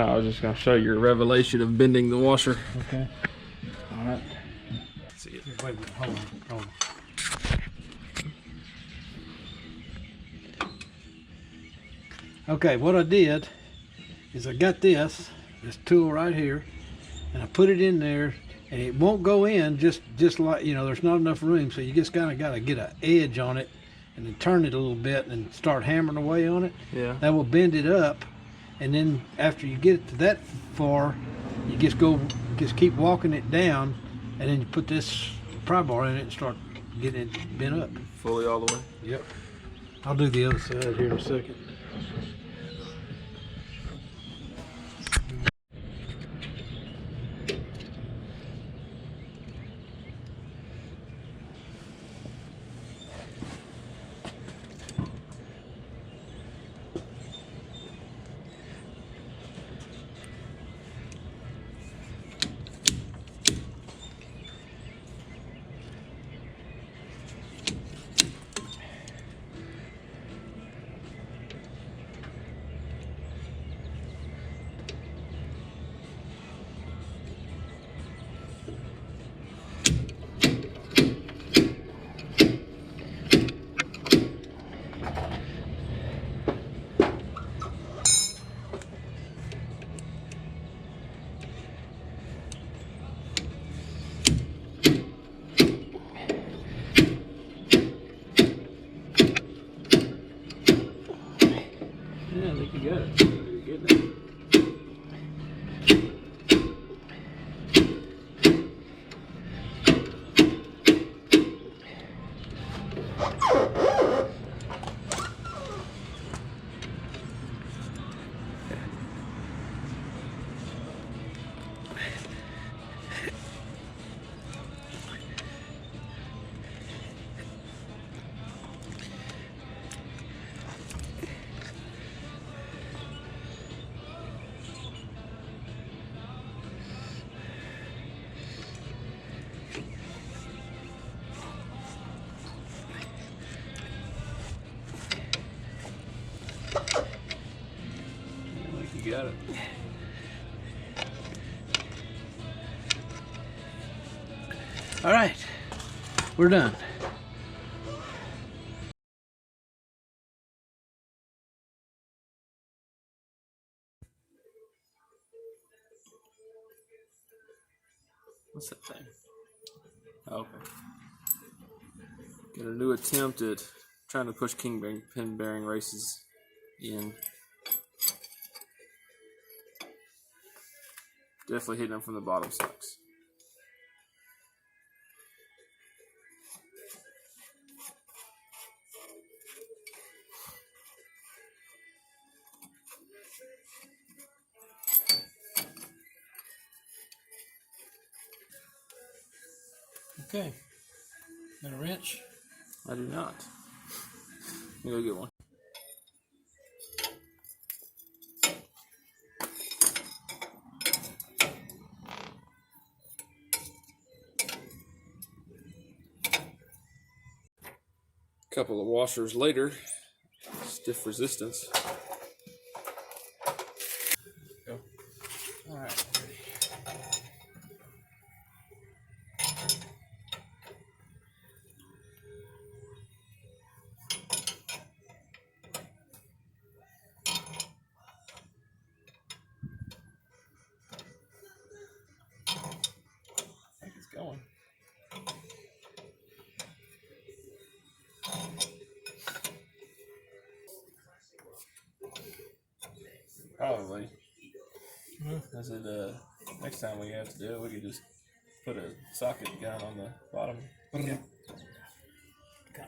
I was just gonna show you a revelation of bending the washer. Okay. All right. Let's see it. Wait a minute. Hold on. Okay, what I did is I got this tool right here, and I put it in there, and it won't go in just like, you know, there's not enough room, so you just kind of got to get an edge on it and then turn it a little bit and start hammering away on it. Yeah. That will bend it up, and then after you get it to that far, you just keep walking it down, and then you put this pry bar in it and start getting it bent up. Fully all the way? Yep. I'll do the other side here in a second. Yeah, I think you got it. You're getting it. I think you got it. All right, we're done. What's that thing? Okay. Got a new attempt at trying to push pin bearing races in. Definitely hitting them from the bottom sucks. Okay. Got a wrench? I do not. Let me go get one. Couple of washers later, stiff resistance. Go. All right. I think it's going. Probably. Because next time we have to do it, we could just put a socket gun on the bottom. Kind of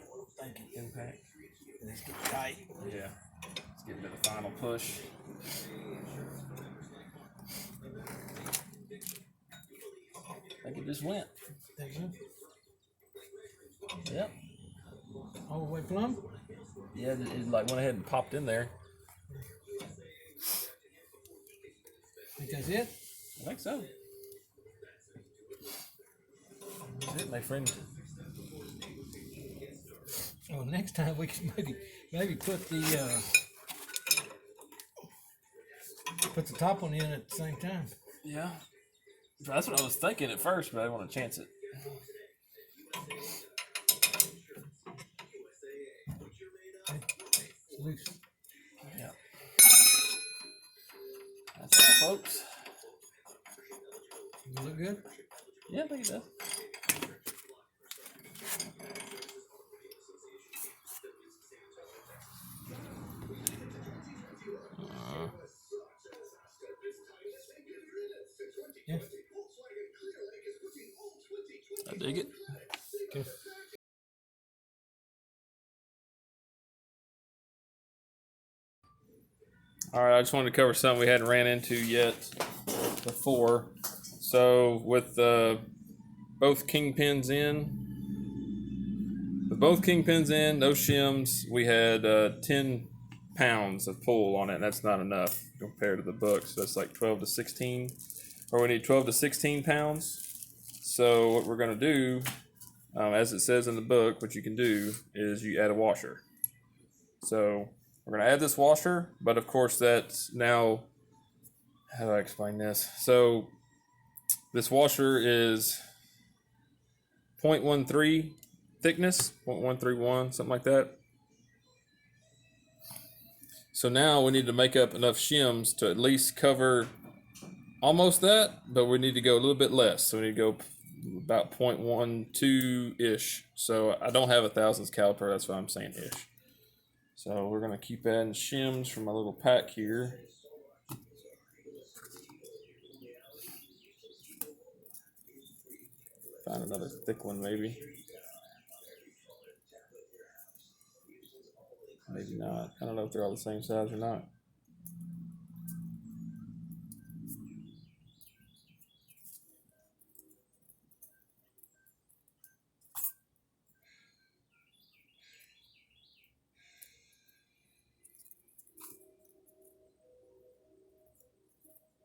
what I'm thinking. Impact. Let's get tight. Yeah. Let's get into the final push. I think it just went. Think so? Yep. All the way plumb? Yeah, it like went ahead and popped in there. Think that's it? I think so. That's it, my friend. Well, next time we can maybe put put the top one in at the same time. Yeah. That's what I was thinking at first, but I didn't want to chance it. It's loose. Yeah. That's all, folks. Does it look good? Yeah, I think it does. Yeah. I dig it. Okay. All right, I just wanted to cover something we hadn't ran into yet before. So with both kingpins in, no shims, we had 10 pounds of pull on it, and that's not enough compared to the book. So that's like 12 to 16, or we need 12 to 16 pounds. So what we're gonna do, as it says in the book, what you can do is you add a washer. So we're gonna add this washer, but of course that's now, how do I explain this? So this washer is 0.13 thickness, 0.131, something like that. So now we need to make up enough shims to at least cover almost that, but we need to go a little bit less. So we need to go about 0.12-ish. So I don't have a thousandths caliper, that's why I'm saying ish. So we're gonna keep adding shims from my little pack here. Find another thick one, maybe. Maybe not. I don't know if they're all the same size or not.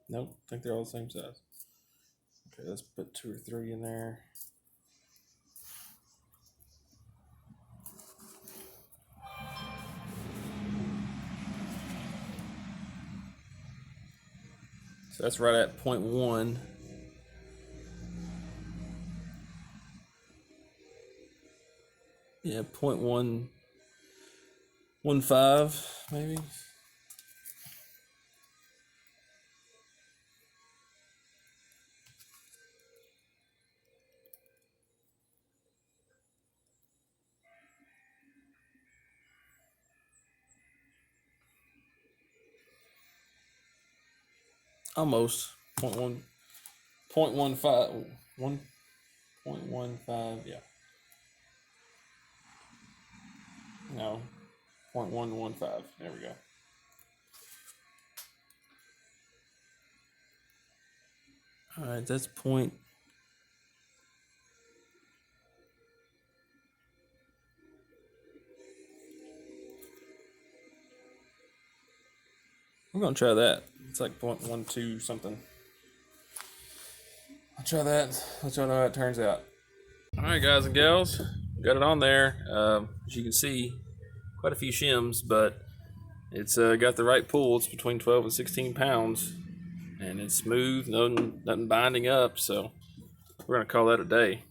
Nope, I think they're all the same size. Okay, let's put 2 or 3 in there. So that's right at 0.1. Yeah, 0.115 maybe. Almost 0.1, 0.15, 1.15, yeah. No, 0.115. There we go. All right, that's point. We're gonna try that. It's like 0.12 something. I'll try that. Let y'all know how it turns out. All right, guys and gals, got it on there. As you can see, quite a few shims, but it's got the right pull. It's between 12 and 16 pounds, and it's smooth, nothing binding up. So we're gonna call that a day.